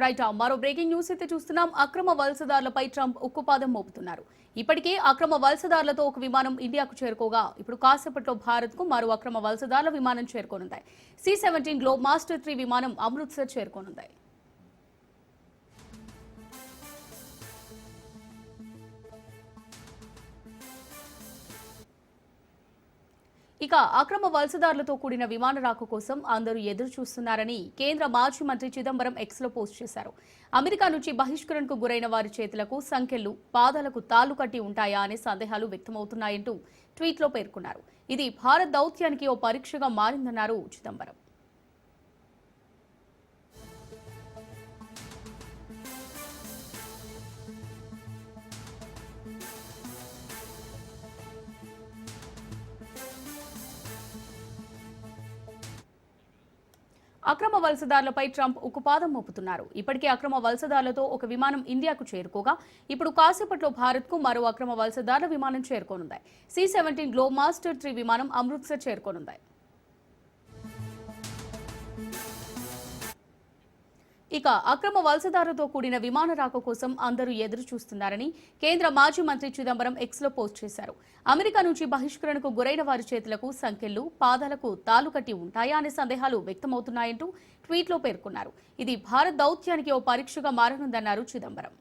Right మరో breaking news అయితే చూస్తున్నాం. అక్రమ వలసదారులపై ట్రంప్ ఉక్కుపాదం మోపుతున్నారు. ఇప్పటికే అక్రమ వలసదారులతో ఒక విమానం ఇండియాకు చేరుకోగా ఇప్పుడు కాసేపట్లో భారత్ కు మరో అక్రమ వలసదారుల విమానం చేరుకోనుంది. C-17 గ్లోబ్ మాస్టర్ 3 విమానం అమృత్సర్ చేరుకోనుంది. ఇక అక్రమ వలసదారులతో కూడిన విమాన రాక కోసం అందరూ ఎదురు చూస్తున్నారని కేంద్ర మాజీ మంత్రి చిదంబరం ఎక్స్లో పోస్ట్ చేశారు. అమెరికా నుంచి బహిష్కరణకు గురైన వారి చేతులకు సంకెళ్లు, పాదాలకు తాళ్లు కట్టి ఉంటాయా అనే సందేహాలు వ్యక్తమవుతున్నాయంటూ ట్వీట్లో పేర్కొన్నారు. ఇది భారత్ దౌత్యానికి ఓ పరీక్షగా మారిందన్నారు చిదంబరం. అక్రమ వలసదారులపై ట్రంప్ ఉక్కుపాదం మోపుతున్నారు. ఇప్పటికే అక్రమ వలసదారులతో ఒక విమానం ఇండియాకు చేరుకోగా ఇప్పుడు కాసేపట్లో భారత్ కు మరో అక్రమ వలసదారుల విమానం చేరుకోనుంది. C-17 గ్లోబ్ మాస్టర్ 3 విమానం అమృత్సర్ చేరుకోనుంది. ఇక అక్రమ వలసదారులతో కూడిన విమాన రాక కోసం అందరూ ఎదురు చూస్తున్నారని కేంద్ర మాజీ మంత్రి చిదంబరం ఎక్స్లో పోస్ట్ చేశారు. అమెరికా నుంచి బహిష్కరణకు గురైన వారి చేతులకు సంకెళ్లు, పాదాలకు తాళ్లు కట్టి ఉంటాయా అనే సందేహాలు వ్యక్తమవుతున్నాయంటూ ట్వీట్లో పేర్కొన్నారు. ఇది భారత్ దౌత్యానికి ఓ పరీక్షగా మారనుందన్నారు చిదంబరం.